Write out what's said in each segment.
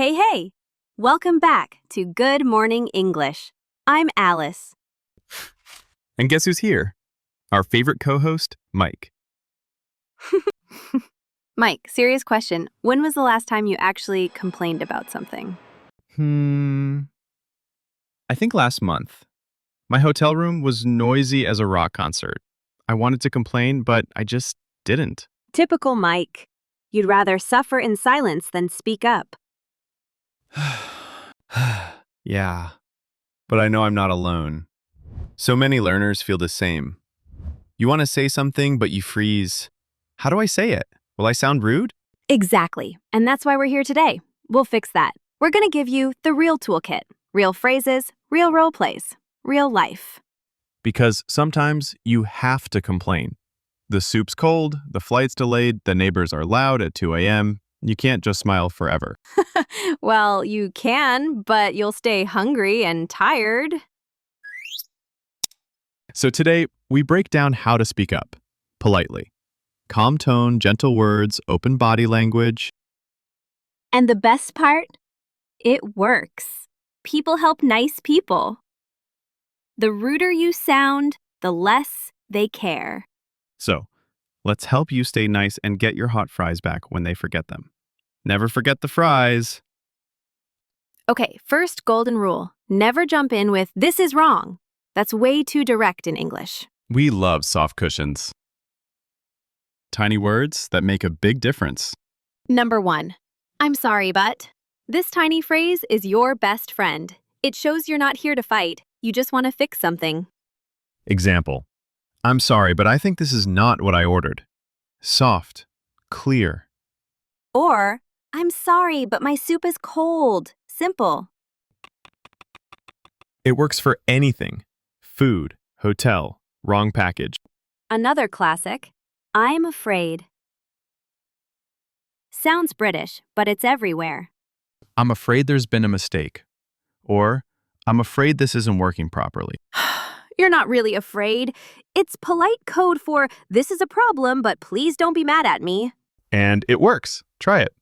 Hey, hey! Welcome back to Good Morning English. I'm Alice. And guess who's here? Our favorite co-host, Mike. Mike, serious question. When was the last time you actually complained about something? I think last month. My hotel room was noisy as a rock concert. I wanted to complain, but I just didn't. Typical Mike. You'd rather suffer in silence than speak up. Yeah, but I know I'm not alone. So many learners feel the same. You want to say something, but you freeze. How do I say it? Will I sound rude? Exactly. And that's why we're here today. We'll fix that. We're going to give you the real toolkit. Real phrases, real role plays, real life. Because sometimes you have to complain. The soup's cold, the flight's delayed, the neighbors are loud at 2 a.m. You can't just smile forever. Well, you can, but you'll stay hungry and tired. So today, we break down how to speak up, politely. Calm tone, gentle words, open body language. And the best part? It works. People help nice people. The ruder you sound, the less they care. So, let's help you stay nice and get your hot fries back when they forget them. Never forget the fries. Okay, first golden rule. Never jump in with, "This is wrong." That's way too direct in English. We love soft cushions. Tiny words that make a big difference. Number 1. I'm sorry, but. This tiny phrase is your best friend. It shows you're not here to fight. You just want to fix something. Example. I'm sorry, but I think this is not what I ordered. Soft. Clear. Or, I'm sorry, but my soup is cold. Simple. It works for anything. Food, hotel, wrong package. Another classic. I'm afraid. Sounds British, but it's everywhere. I'm afraid there's been a mistake. Or, I'm afraid this isn't working properly. You're not really afraid. It's polite code for, this is a problem, but please don't be mad at me. And it works. Try it.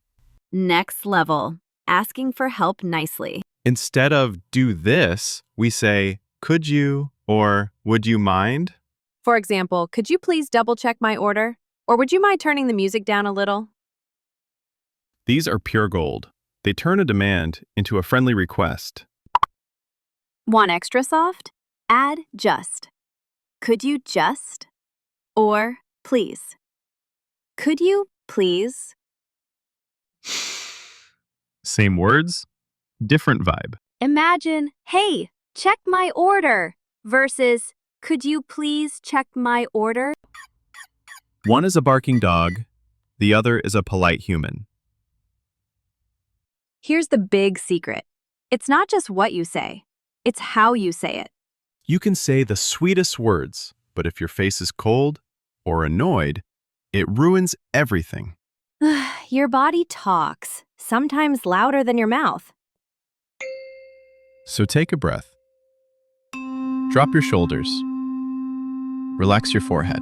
Next level. Asking for help nicely. Instead of do this, we say, could you or would you mind? For example, could you please double check my order? Or would you mind turning the music down a little? These are pure gold. They turn a demand into a friendly request. Want extra soft? Add just. Could you just? Or please. Could you please? Same words, different vibe. Imagine, hey, check my order versus, could you please check my order? One is a barking dog, the other is a polite human. Here's the big secret. It's not just what you say, it's how you say it. You can say the sweetest words, but if your face is cold or annoyed, it ruins everything. Your body talks, sometimes louder than your mouth. So take a breath. Drop your shoulders. Relax your forehead.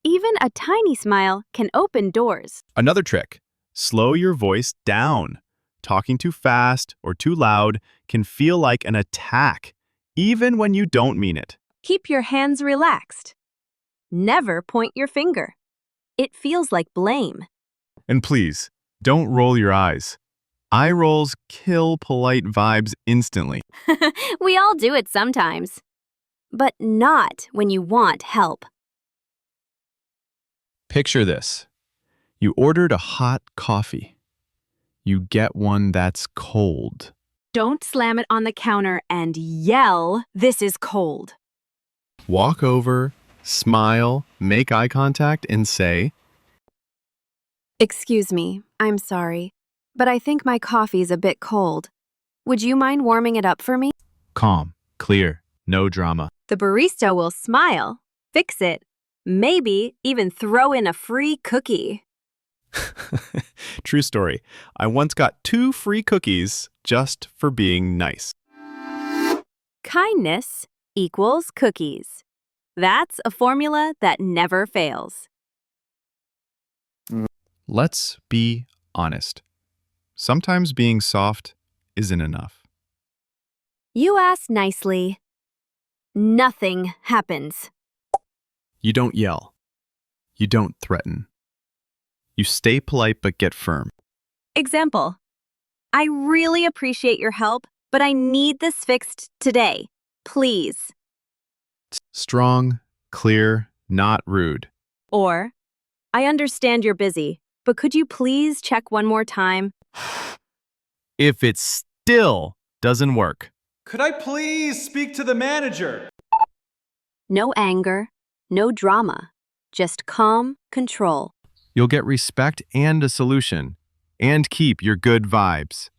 Even a tiny smile can open doors. Another trick, slow your voice down. Talking too fast or too loud can feel like an attack, even when you don't mean it. Keep your hands relaxed. Never point your finger. It feels like blame. And please, don't roll your eyes. Eye rolls kill polite vibes instantly. We all do it sometimes. But not when you want help. Picture this. You ordered a hot coffee. You get one that's cold. Don't slam it on the counter and yell, "This is cold." Walk over, smile, make eye contact, and say, Excuse me, I'm sorry, but I think my coffee's a bit cold. Would you mind warming it up for me? calm, clear, no drama. The barista will smile, fix it, maybe even throw in a free cookie. True story. I once got 2 free cookies just for being nice. Kindness equals cookies. That's a formula that never fails. Let's be honest. Sometimes being soft isn't enough. You ask nicely. Nothing happens. You don't yell. You don't threaten. You stay polite but get firm. Example. I really appreciate your help, but I need this fixed today. Please. Strong, clear, not rude. Or, I understand you're busy, but could you please check one more time? If it still doesn't work, Could I please speak to the manager? No anger, no drama, just calm control. you'll get respect and a solution, and keep your good vibes.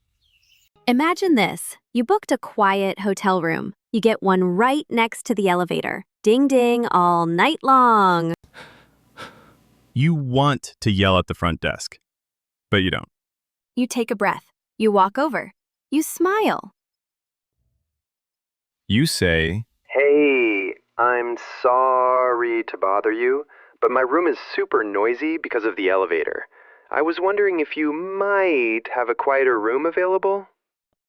Imagine this. You booked a quiet hotel room. You get one right next to the elevator. Ding ding all night long. You want to yell at the front desk, but you don't. You take a breath. You walk over. You smile. You say, Hey, I'm sorry to bother you, but my room is super noisy because of the elevator. I was wondering if you might have a quieter room available?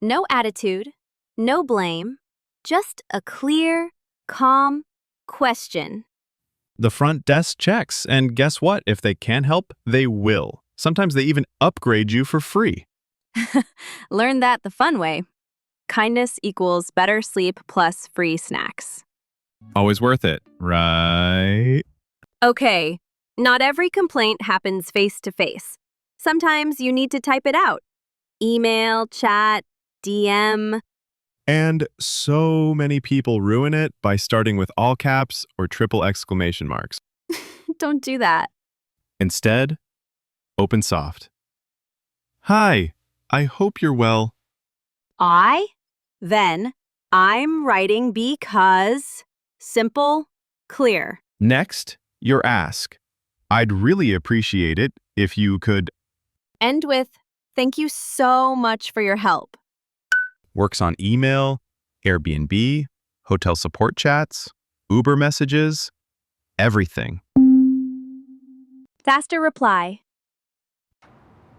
No attitude, no blame, just a clear, calm question. the front desk checks, and guess what? If they can't help, they will. Sometimes they even upgrade you for free. Learn that the fun way. Kindness equals better sleep plus free snacks. Always worth it, right? Okay, not every complaint happens face to face. Sometimes you need to type it out. Email, chat, DM. And so many people ruin it by starting with all caps or triple exclamation marks. Don't do that. Instead, open soft. Hi, I hope you're well. Then, I'm writing because. Simple, clear. Next, your ask. I'd really appreciate it if you could. End with, thank you so much for your help. Works on email, Airbnb, hotel support chats, Uber messages, everything. Faster reply.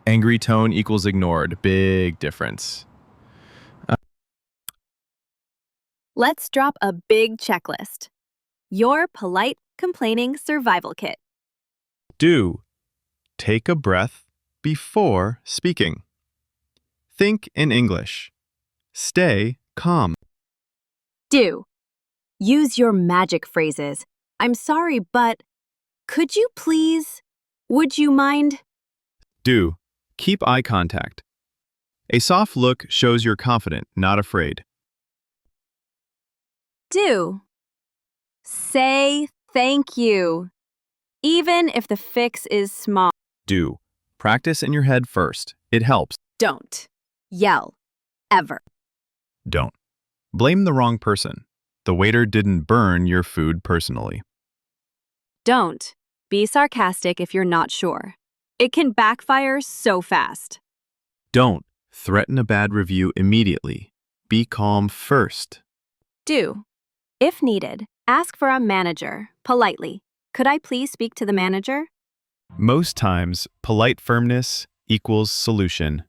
Angry tone equals ignored. Big difference. Let's drop a big checklist. Your polite complaining survival kit. Do. Take a breath before speaking. Think in English. Stay calm. Do. Use your magic phrases. I'm sorry, but could you please? Would you mind? Do. Keep eye contact. A soft look shows you're confident, not afraid. Do. Say thank you, even if the fix is small. Do. Practice in your head first. It helps. Don't yell, ever. Don't. Blame the wrong person. The waiter didn't burn your food personally. Don't be sarcastic if you're not sure. It can backfire so fast. Don't threaten a bad review immediately. Be calm first. Do. If needed, ask for a manager, politely. Could I please speak to the manager? Most times, polite firmness equals solution.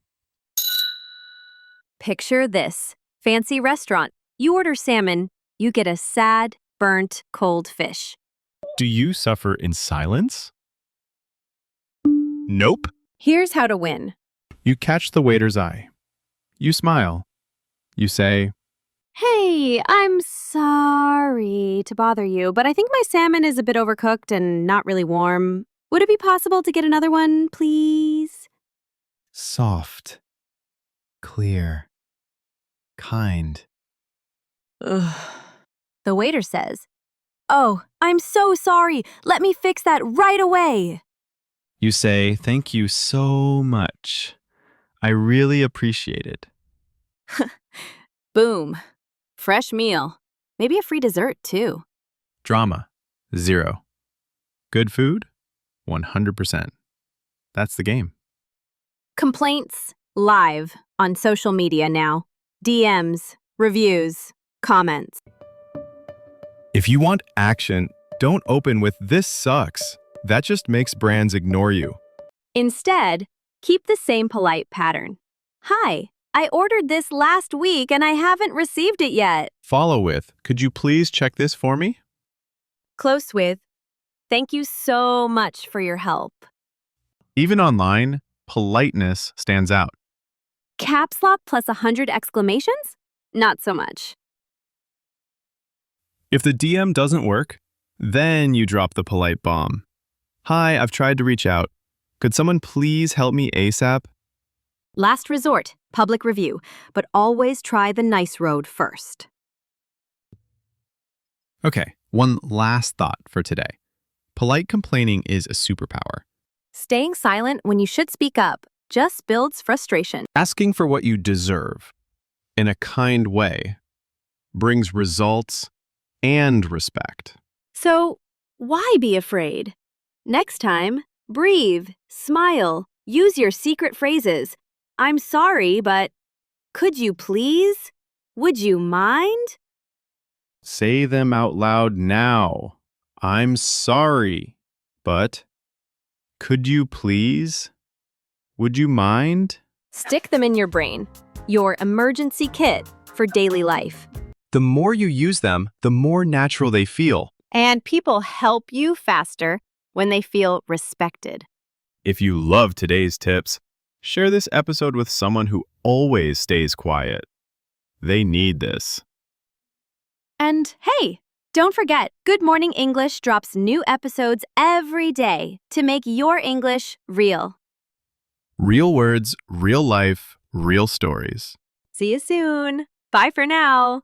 Picture this. Fancy restaurant. You order salmon, you get a sad, burnt, cold fish. Do you suffer in silence? Nope. Here's how to win. You catch the waiter's eye. You smile. You say, Hey, I'm sorry to bother you, but I think my salmon is a bit overcooked and not really warm. Would it be possible to get another one, please? soft, clear, kind. Ugh. The waiter says, Oh, I'm so sorry. Let me fix that right away. You say, thank you so much. I really appreciate it. Boom. Fresh meal. Maybe a free dessert, too. Drama, 0. Good food, 100%. That's the game. Complaints live on social media now. DMs, reviews, comments. If you want action, don't open with "this sucks." That just makes brands ignore you. Instead, Keep the same polite pattern. Hi, I ordered this last week and I haven't received it yet. Follow with, could you please check this for me? Close with, thank you so much for your help. Even online, politeness stands out. Caps lock plus 100 exclamations? Not so much. If the DM doesn't work, then you drop the polite bomb. Hi, I've tried to reach out. Could someone please help me ASAP? Last resort, public review, but always try the nice road first. Okay, one last thought for today. Polite complaining is a superpower. Staying silent when you should speak up just builds frustration. Asking for what you deserve in a kind way brings results and respect. So, why be afraid? Next time, breathe, smile, use your secret phrases. I'm sorry, but could you please? Would you mind? Say them out loud now. I'm sorry, but could you please? Would you mind? Stick them in your brain. Your emergency kit for daily life. The more you use them, the more natural they feel. And people help you faster when they feel respected. If you love today's tips, share this episode with someone who always stays quiet. They need this. And hey, don't forget, Good Morning English drops new episodes every day to make your English real. Real words, real life, real stories. See you soon. Bye for now.